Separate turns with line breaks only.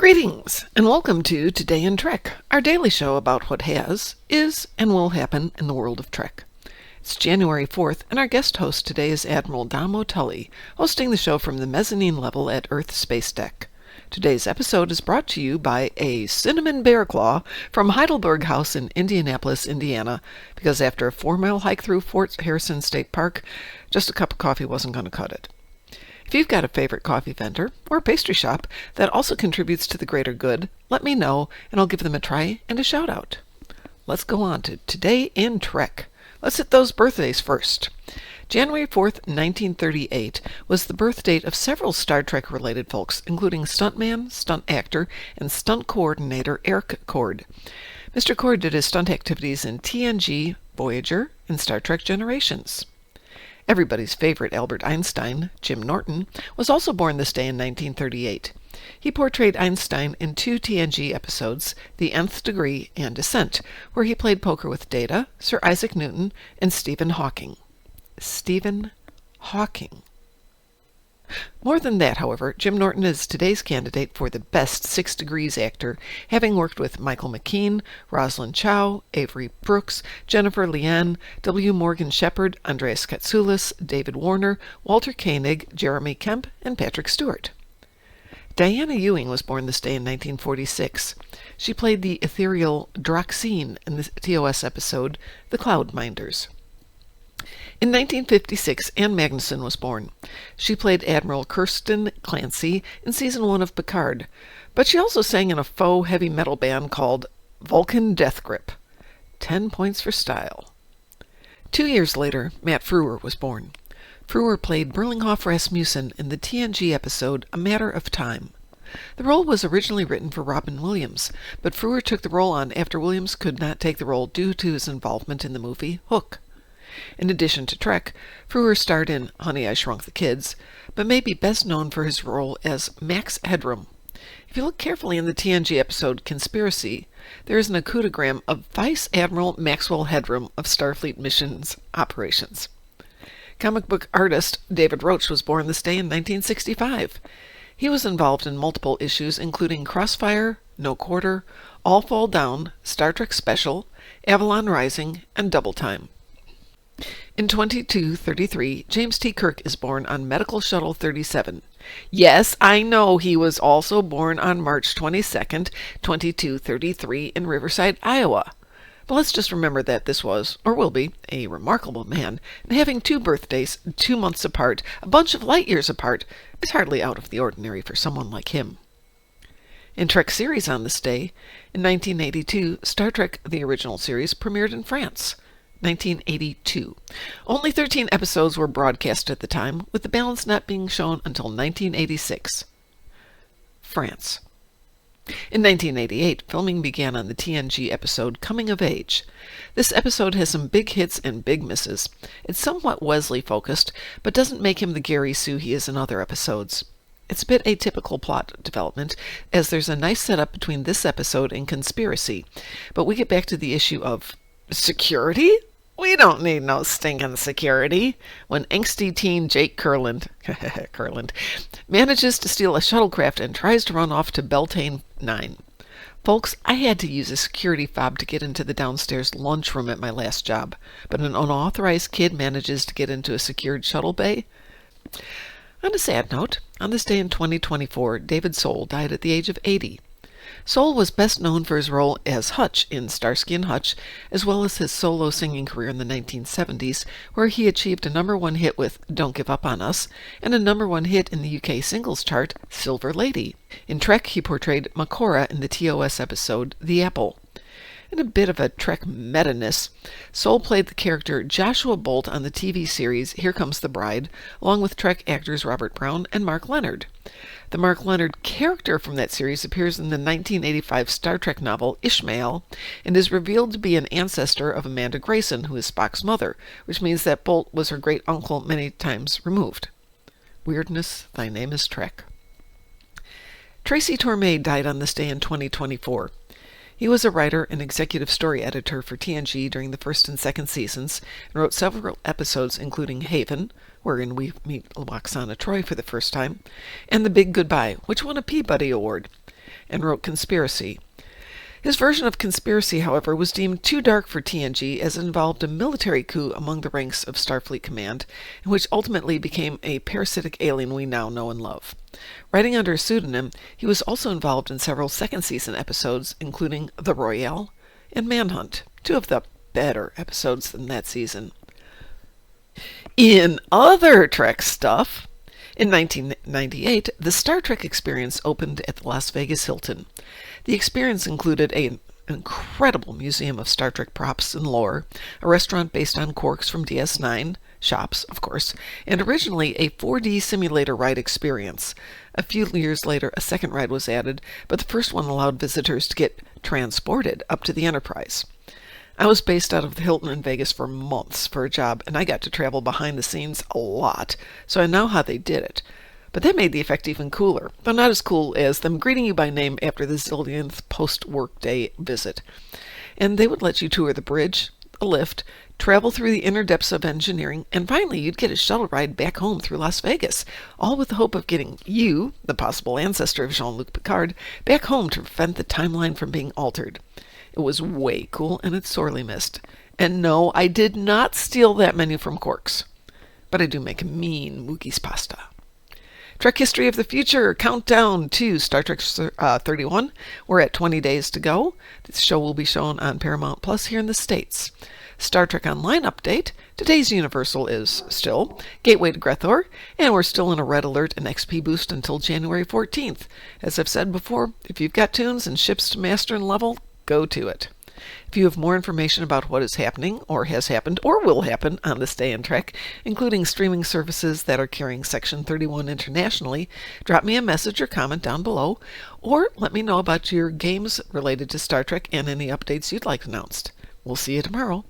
Greetings, and welcome to Today in Trek, our daily show about what has, is, and will happen in the world of Trek. It's January 4th, and our guest host today is Admiral Damo Tully, hosting the show from the mezzanine level at Earth Space Deck. Today's episode is brought to you by a cinnamon bear claw from Heidelberg House in Indianapolis, Indiana, because after a 4-mile hike through Fort Harrison State Park, just a cup of coffee wasn't going to cut it. If you've got a favorite coffee vendor or pastry shop that also contributes to the greater good, let me know and I'll give them a try and a shout out. Let's go on to Today in Trek. Let's hit those birthdays first. January 4th, 1938 was the birth date of several Star Trek related folks, including stuntman, stunt actor, and stunt coordinator Eric Cord. Mr. Cord did his stunt activities in TNG, Voyager, and Star Trek Generations. Everybody's favorite Albert Einstein, Jim Norton, was also born this day in 1938. He portrayed Einstein in 2 TNG episodes, The Nth Degree and Descent, where he played poker with Data, Sir Isaac Newton, and Stephen Hawking. Stephen Hawking. More than that, however, Jim Norton is today's candidate for the Best 6 Degrees actor, having worked with Michael McKean, Rosalind Chow, Avery Brooks, Jennifer Lien, W. Morgan Shepard, Andreas Katsoulis, David Warner, Walter Koenig, Jeremy Kemp, and Patrick Stewart. Diana Ewing was born this day in 1946. She played the ethereal Droxine in the TOS episode The Cloudminders. In 1956, Anne Magnuson was born. She played Admiral Kirsten Clancy in Season 1 of Picard, but she also sang in a faux heavy metal band called Vulcan Death Grip. 10 points for style. 2 years later, Matt Frewer was born. Frewer played Berlinghoff Rasmussen in the TNG episode A Matter of Time. The role was originally written for Robin Williams, but Frewer took the role on after Williams could not take the role due to his involvement in the movie Hook. In addition to Trek, Frewer starred in Honey, I Shrunk the Kids, but may be best known for his role as Max Headroom. If you look carefully in the TNG episode Conspiracy, there is an acoudogram of Vice Admiral Maxwell Headroom of Starfleet Missions Operations. Comic book artist David Roach was born this day in 1965. He was involved in multiple issues including Crossfire, No Quarter, All Fall Down, Star Trek Special, Avalon Rising, and Double Time. In 2233, James T. Kirk is born on Medical Shuttle 37. Yes, I know he was also born on March 22nd, 2233 in Riverside, Iowa. But let's just remember that this was, or will be, a remarkable man, and having 2 birthdays 2 months apart, a bunch of light years apart, is hardly out of the ordinary for someone like him. In Trek series on this day, in 1982, Star Trek the Original Series premiered in France. 1982. Only 13 episodes were broadcast at the time, with the balance not being shown until 1986. France. In 1988, filming began on the TNG episode Coming of Age. This episode has some big hits and big misses. It's somewhat Wesley-focused, but doesn't make him the Gary Sue he is in other episodes. It's a bit atypical plot development, as there's a nice setup between this episode and Conspiracy, but we get back to the issue of security? We don't need no stinking security. When angsty teen Jake Kurland manages to steal a shuttlecraft and tries to run off to Beltane 9. Folks, I had to use a security fob to get into the downstairs lunchroom at my last job, but an unauthorized kid manages to get into a secured shuttle bay? On a sad note, on this day in 2024, David Soul died at the age of 80. Soul was best known for his role as Hutch in Starsky and Hutch, as well as his solo singing career in the 1970s, where he achieved a #1 hit with Don't Give Up on Us, and a #1 hit in the UK singles chart, Silver Lady. In Trek, he portrayed Makora in the TOS episode The Apple. In a bit of a Trek meta-ness, Soul played the character Joshua Bolt on the TV series Here Comes the Bride, along with Trek actors Robert Brown and Mark Lenard. The Mark Lenard character from that series appears in the 1985 Star Trek novel Ishmael, and is revealed to be an ancestor of Amanda Grayson, who is Spock's mother, which means that Bolt was her great-uncle many times removed. Weirdness, thy name is Trek. Tracy Torme died on this day in 2024. He was a writer and executive story editor for TNG during the first and second seasons, and wrote several episodes including Haven, wherein we meet Lwaxana Troi for the first time, and The Big Goodbye, which won a Peabody Award. and wrote Conspiracy. His version of Conspiracy, however, was deemed too dark for TNG as it involved a military coup among the ranks of Starfleet Command, and which ultimately became a parasitic alien we now know and love. Writing under a pseudonym, he was also involved in several second-season episodes, including The Royale and Manhunt, two of the better episodes than that season. In other Trek stuff, in 1998, the Star Trek Experience opened at the Las Vegas Hilton. The experience included an incredible museum of Star Trek props and lore, a restaurant based on Quarks from DS9, shops, of course, and originally a 4D simulator ride experience. A few years later, a second ride was added, but the first one allowed visitors to get transported up to the Enterprise. I was based out of the Hilton in Vegas for months for a job, and I got to travel behind the scenes a lot, so I know how they did it. But that made the effect even cooler, though not as cool as them greeting you by name after the zillionth post-workday visit. And they would let you tour the bridge, a lift, travel through the inner depths of engineering, and finally you'd get a shuttle ride back home through Las Vegas, all with the hope of getting you, the possible ancestor of Jean-Luc Picard, back home to prevent the timeline from being altered. It was way cool, and it's sorely missed. And no, I did not steal that menu from Quarks, but I do make a mean Mookie's pasta. Trek History of the Future, countdown to Star Trek 31. We're at 20 days to go. This show will be shown on Paramount Plus here in the States. Star Trek Online update. Today's Universal is still Gateway to Grethor, and we're still in a red alert and XP boost until January 14th. As I've said before, if you've got tunes and ships to master and level, go to it. If you have more information about what is happening, or has happened, or will happen on this day in Trek, including streaming services that are carrying Section 31 internationally, drop me a message or comment down below, or let me know about your games related to Star Trek and any updates you'd like announced. We'll see you tomorrow.